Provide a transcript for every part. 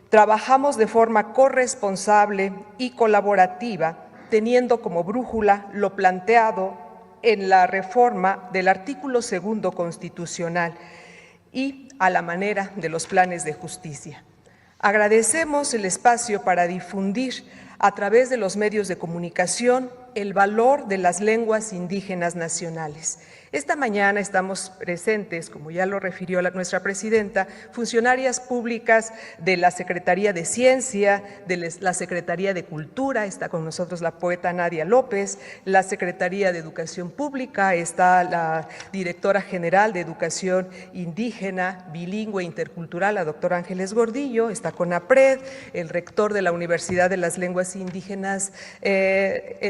Trabajamos de forma corresponsable y colaborativa, teniendo como brújula lo planteado en la reforma del artículo 2 constitucional y a la manera de los planes de justicia. Agradecemos el espacio para difundir a través de los medios de comunicación el valor de las lenguas indígenas nacionales. Esta mañana estamos presentes, como ya lo refirió nuestra presidenta, funcionarias públicas de la Secretaría de Ciencia, de la Secretaría de Cultura, está con nosotros la poeta Nadia López, la Secretaría de Educación Pública, está la Directora General de Educación Indígena, Bilingüe e Intercultural, la doctora Ángeles Gordillo, está CONAPRED, el rector de la Universidad de las Lenguas Indígenas,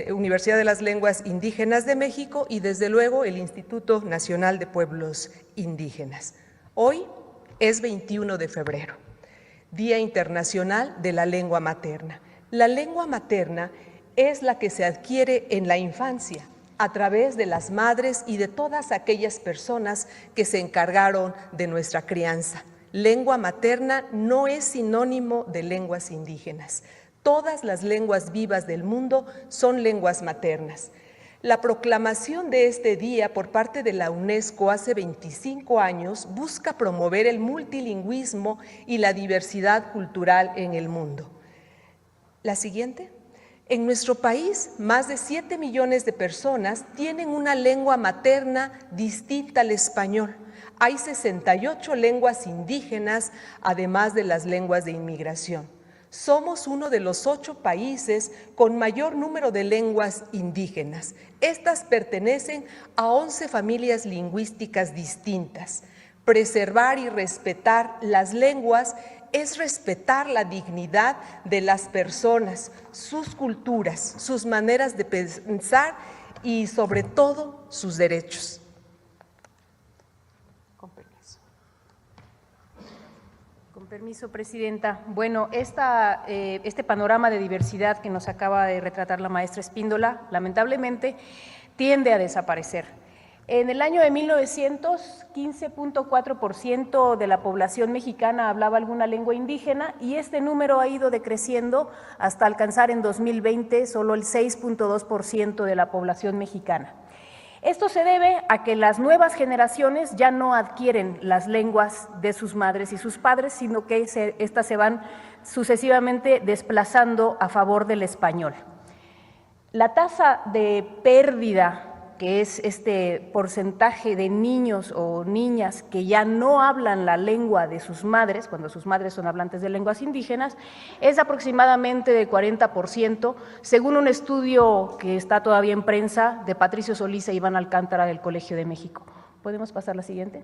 Universidad de las Lenguas Indígenas de México y desde luego el Instituto Nacional de Pueblos Indígenas. Hoy es 21 de febrero, Día Internacional de la Lengua Materna. La lengua materna es la que se adquiere en la infancia a través de las madres y de todas aquellas personas que se encargaron de nuestra crianza. Lengua materna no es sinónimo de lenguas indígenas. Todas las lenguas vivas del mundo son lenguas maternas. La proclamación de este día por parte de la UNESCO hace 25 años busca promover el multilingüismo y la diversidad cultural en el mundo. La siguiente. En nuestro país, más de 7 millones de personas tienen una lengua materna distinta al español. Hay 68 lenguas indígenas, además de las lenguas de inmigración. Somos uno de los 8 países con mayor número de lenguas indígenas. Estas pertenecen a 11 familias lingüísticas distintas. Preservar y respetar las lenguas es respetar la dignidad de las personas, sus culturas, sus maneras de pensar y sobre todo sus derechos. Con permiso, Presidenta. Bueno, este panorama de diversidad que nos acaba de retratar la maestra Espíndola, lamentablemente, tiende a desaparecer. En el año de 1900, 15.4% de la población mexicana hablaba alguna lengua indígena y este número ha ido decreciendo hasta alcanzar en 2020 solo el 6.2% de la población mexicana. Esto se debe a que las nuevas generaciones ya no adquieren las lenguas de sus madres y sus padres, sino que estas se van sucesivamente desplazando a favor del español. La tasa de pérdida, que es este porcentaje de niños o niñas que ya no hablan la lengua de sus madres, cuando sus madres son hablantes de lenguas indígenas, es aproximadamente de 40%, según un estudio que está todavía en prensa de Patricio Solís e Iván Alcántara del Colegio de México. ¿Podemos pasar la siguiente?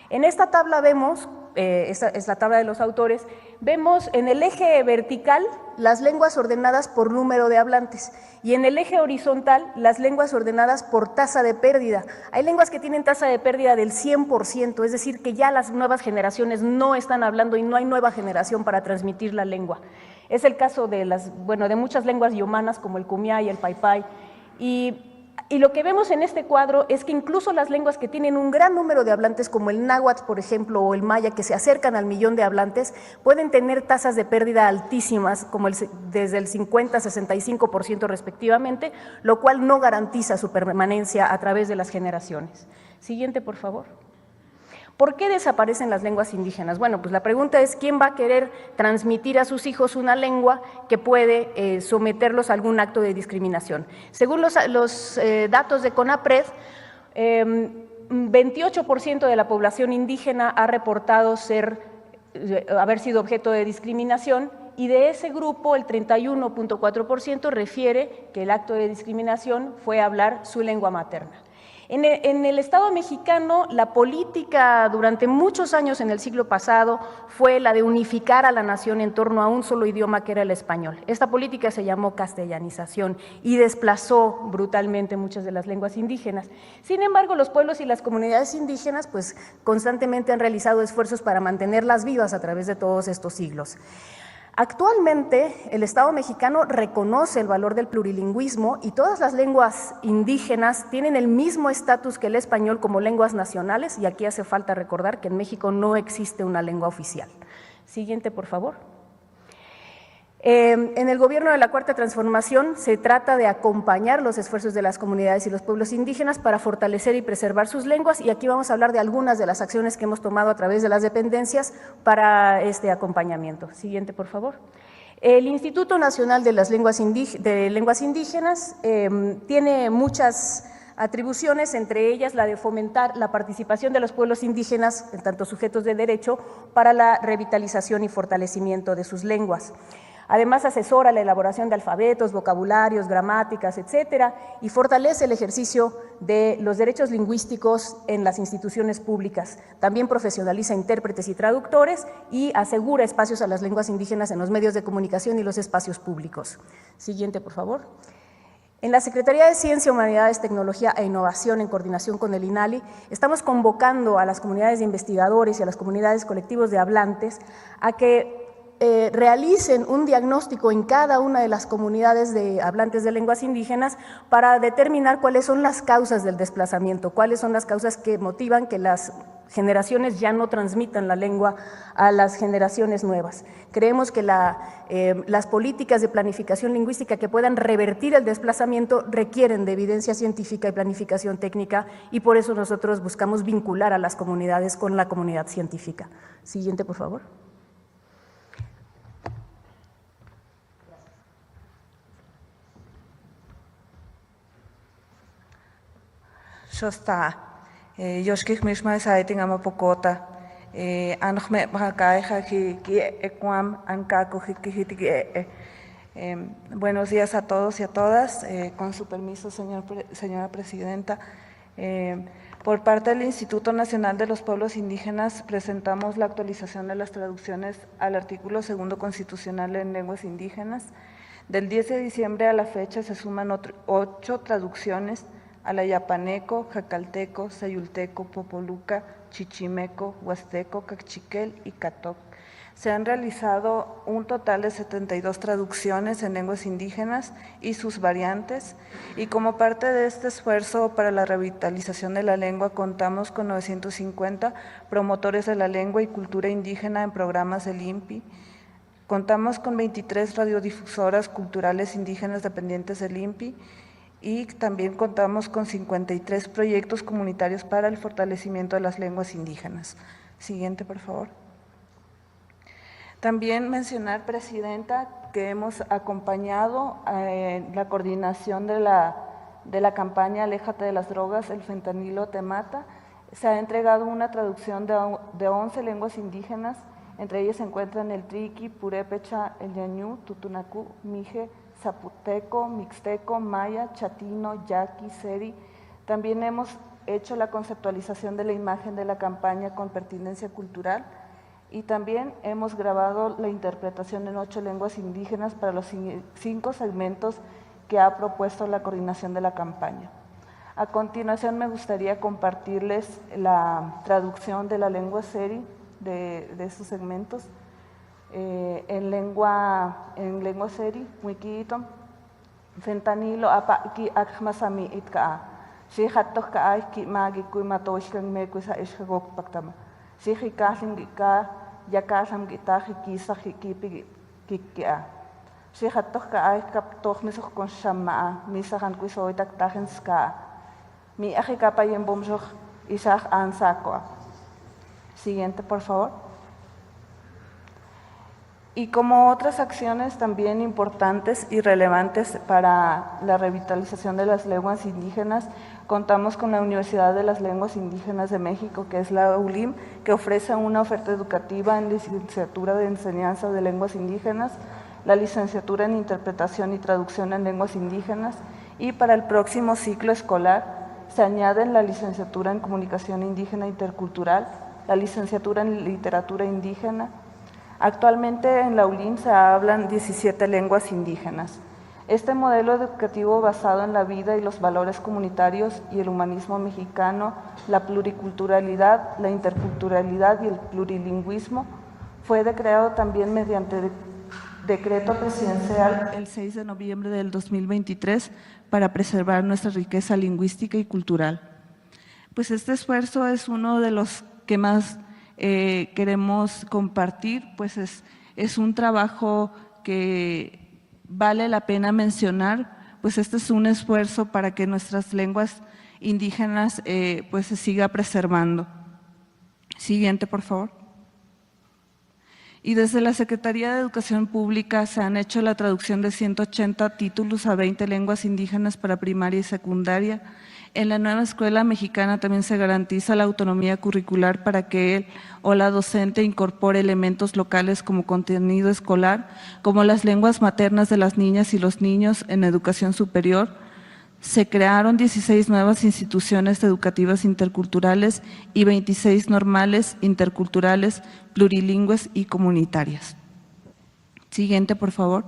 En esta tabla vemos, esta es la tabla de los autores, vemos en el eje vertical las lenguas ordenadas por número de hablantes y en el eje horizontal las lenguas ordenadas por tasa de pérdida. Hay lenguas que tienen tasa de pérdida del 100%, es decir, que ya las nuevas generaciones no están hablando y no hay nueva generación para transmitir la lengua. Es el caso de de muchas lenguas yomanas como el kumiá y el paypay. Y lo que vemos en este cuadro es que incluso las lenguas que tienen un gran número de hablantes, como el náhuatl, por ejemplo, o el maya, que se acercan al 1.000.000 de hablantes, pueden tener tasas de pérdida altísimas, como desde el 50 a 65% respectivamente, lo cual no garantiza su permanencia a través de las generaciones. Siguiente, por favor. ¿Por qué desaparecen las lenguas indígenas? Bueno, pues la pregunta es ¿quién va a querer transmitir a sus hijos una lengua que puede someterlos a algún acto de discriminación? Según los datos de CONAPRED, 28% de la población indígena ha reportado haber sido objeto de discriminación y de ese grupo el 31.4% refiere que el acto de discriminación fue hablar su lengua materna. En el Estado mexicano, la política durante muchos años en el siglo pasado fue la de unificar a la nación en torno a un solo idioma que era el español. Esta política se llamó castellanización y desplazó brutalmente muchas de las lenguas indígenas. Sin embargo, los pueblos y las comunidades indígenas pues constantemente han realizado esfuerzos para mantenerlas vivas a través de todos estos siglos. Actualmente, el Estado mexicano reconoce el valor del plurilingüismo y todas las lenguas indígenas tienen el mismo estatus que el español como lenguas nacionales, y aquí hace falta recordar que en México no existe una lengua oficial. Siguiente, por favor. En el gobierno de la Cuarta Transformación se trata de acompañar los esfuerzos de las comunidades y los pueblos indígenas para fortalecer y preservar sus lenguas, y aquí vamos a hablar de algunas de las acciones que hemos tomado a través de las dependencias para este acompañamiento. Siguiente, por favor. El Instituto Nacional de las Lenguas Indígenas tiene muchas atribuciones, entre ellas la de fomentar la participación de los pueblos indígenas, en tanto sujetos de derecho, para la revitalización y fortalecimiento de sus lenguas. Además, asesora la elaboración de alfabetos, vocabularios, gramáticas, etcétera, y fortalece el ejercicio de los derechos lingüísticos en las instituciones públicas. También profesionaliza intérpretes y traductores y asegura espacios a las lenguas indígenas en los medios de comunicación y los espacios públicos. Siguiente, por favor. En la Secretaría de Ciencia, Humanidades, Tecnología e Innovación, en coordinación con el INALI, estamos convocando a las comunidades de investigadores y a las comunidades colectivos de hablantes a que realicen un diagnóstico en cada una de las comunidades de hablantes de lenguas indígenas para determinar cuáles son las causas del desplazamiento, cuáles son las causas que motivan que las generaciones ya no transmitan la lengua a las generaciones nuevas. Creemos que las políticas de planificación lingüística que puedan revertir el desplazamiento requieren de evidencia científica y planificación técnica, y por eso nosotros buscamos vincular a las comunidades con la comunidad científica. Siguiente, por favor. Shosta, yoshkik mishma saiting amapokota, anjme bakaja ki equam ankaku hikihitiki. Buenos días a todos y a todas. Con su permiso, señora presidenta. Por parte del Instituto Nacional de los Pueblos Indígenas presentamos la actualización de las traducciones al artículo 2 constitucional en lenguas indígenas. Del 10 de diciembre a la fecha se suman 8 traducciones al ayapaneco, jacalteco, sayulteco, popoluca, chichimeco, huasteco, cachiquel y catoc. Se han realizado un total de 72 traducciones en lenguas indígenas y sus variantes, y como parte de este esfuerzo para la revitalización de la lengua contamos con 950 promotores de la lengua y cultura indígena en programas del INPI. Contamos con 23 radiodifusoras culturales indígenas dependientes del INPI, y también contamos con 53 proyectos comunitarios para el fortalecimiento de las lenguas indígenas. Siguiente, por favor. También mencionar, presidenta, que hemos acompañado la coordinación de la campaña Aléjate de las drogas, el fentanilo te mata. Se ha entregado una traducción de 11 lenguas indígenas, entre ellas se encuentran el triqui, purépecha, el ñañú, tutunacú, mije, zapoteco, mixteco, maya, chatino, yaqui, seri. También hemos hecho la conceptualización de la imagen de la campaña con pertinencia cultural, y también hemos grabado la interpretación en 8 lenguas indígenas para los 5 segmentos que ha propuesto la coordinación de la campaña. A continuación me gustaría compartirles la traducción de la lengua seri de estos segmentos. En lengua seri, wikiitom, fentanilo apa ki akmasami itka, si hatok ka ay ki magi kui matoshkan me kui sa ishkagok paktama, si hikasim gika yakasam gita hikisa hikipi kikia, si hatok ka ay kaptok misok kon shama, misahan kui soitak tahin ska, mi ahikapa yembomsok isah ansakwa. Siguiente, por favor. Y como otras acciones también importantes y relevantes para la revitalización de las lenguas indígenas, contamos con la Universidad de las Lenguas Indígenas de México, que es la ULIM, que ofrece una oferta educativa en licenciatura de enseñanza de lenguas indígenas, la licenciatura en interpretación y traducción en lenguas indígenas, y para el próximo ciclo escolar se añaden la licenciatura en comunicación indígena intercultural, la licenciatura en literatura indígena. Actualmente en la ULIM se hablan 17 lenguas indígenas. Este modelo educativo basado en la vida y los valores comunitarios y el humanismo mexicano, la pluriculturalidad, la interculturalidad y el plurilingüismo fue creado también mediante decreto presidencial el 6 de noviembre del 2023 para preservar nuestra riqueza lingüística y cultural. Pues este esfuerzo es uno de los que más queremos compartir, pues es un trabajo que vale la pena mencionar, pues este es un esfuerzo para que nuestras lenguas indígenas pues se siga preservando. Siguiente, por favor. Y desde la Secretaría de Educación Pública se han hecho la traducción de 180 títulos a 20 lenguas indígenas para primaria y secundaria. En la nueva escuela mexicana también se garantiza la autonomía curricular para que él o la docente incorpore elementos locales como contenido escolar, como las lenguas maternas de las niñas y los niños en educación superior. Se crearon 16 nuevas instituciones educativas interculturales y 26 normales, interculturales, plurilingües y comunitarias. Siguiente, por favor.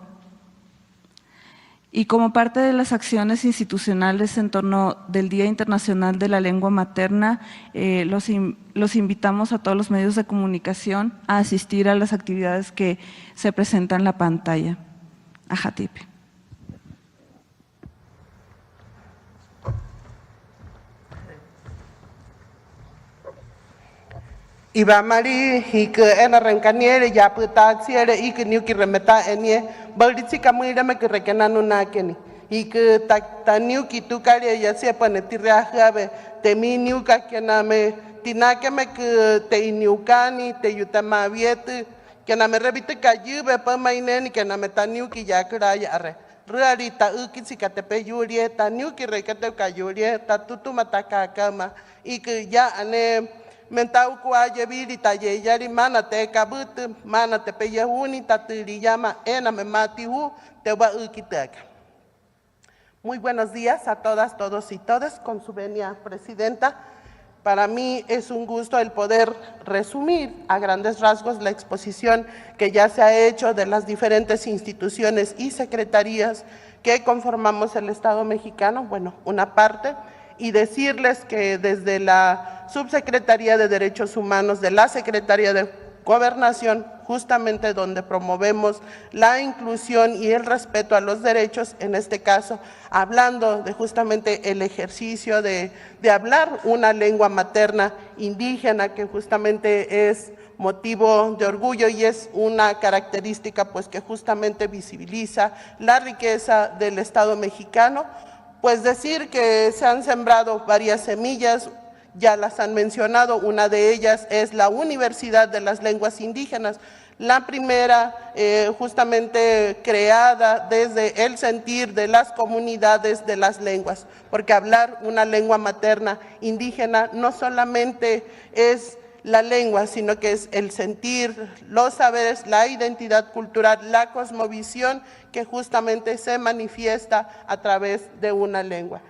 Y como parte de las acciones institucionales en torno del Día Internacional de la Lengua Materna, los invitamos a todos los medios de comunicación a asistir a las actividades que se presentan en la pantalla. Ajatipe. Iba mari hike ena renkaniere ya puta siere ike niuki remeta enie baldi kamira me kerekenanu nakeni ike ta niuki tu kare ya se pane tiria habe te mi niuka kename tinake me ke te niukani te yutama viete kename rebite kayube pa maineni kename ta niuki ya kra ya re Rari ta uki sikatepe yurie ta niuki rekete kayurie ta tutu mataka kama ike ya ane mentau kuaye viri taye yari mana te kabut mana te peyahuni tatiri llama ena me matihu te va ukitaka. Muy buenos días a todas, todos y todas, con su venia presidenta. Para mí es un gusto el poder resumir a grandes rasgos la exposición que ya se ha hecho de las diferentes instituciones y secretarías que conformamos el Estado mexicano, bueno, una parte, y decirles que desde la Subsecretaría de Derechos Humanos de la Secretaría de Gobernación, justamente donde promovemos la inclusión y el respeto a los derechos, en este caso, hablando de justamente el ejercicio de hablar una lengua materna indígena, que justamente es motivo de orgullo y es una característica pues que justamente visibiliza la riqueza del Estado mexicano. Pues decir que se han sembrado varias semillas, ya las han mencionado, una de ellas es la Universidad de las Lenguas Indígenas, la primera justamente creada desde el sentir de las comunidades de las lenguas, porque hablar una lengua materna indígena no solamente es la lengua, sino que es el sentir, los saberes, la identidad cultural, la cosmovisión que justamente se manifiesta a través de una lengua.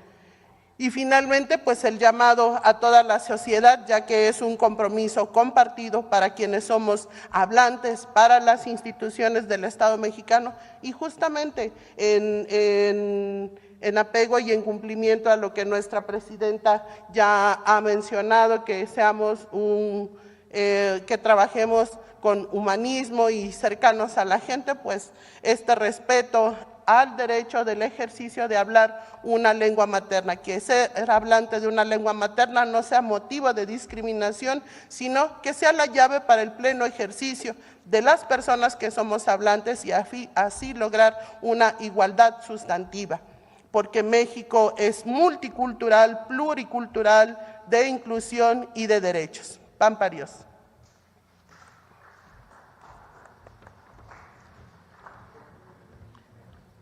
Y finalmente, pues el llamado a toda la sociedad, ya que es un compromiso compartido para quienes somos hablantes, para las instituciones del Estado mexicano y justamente en apego y en cumplimiento a lo que nuestra presidenta ya ha mencionado, que seamos que trabajemos con humanismo y cercanos a la gente, pues este respeto al derecho del ejercicio de hablar una lengua materna, que ser hablante de una lengua materna no sea motivo de discriminación, sino que sea la llave para el pleno ejercicio de las personas que somos hablantes y así lograr una igualdad sustantiva. Porque México es multicultural, pluricultural, de inclusión y de derechos. Pamparios.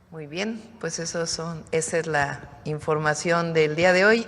Muy bien, pues esa es la información del día de hoy.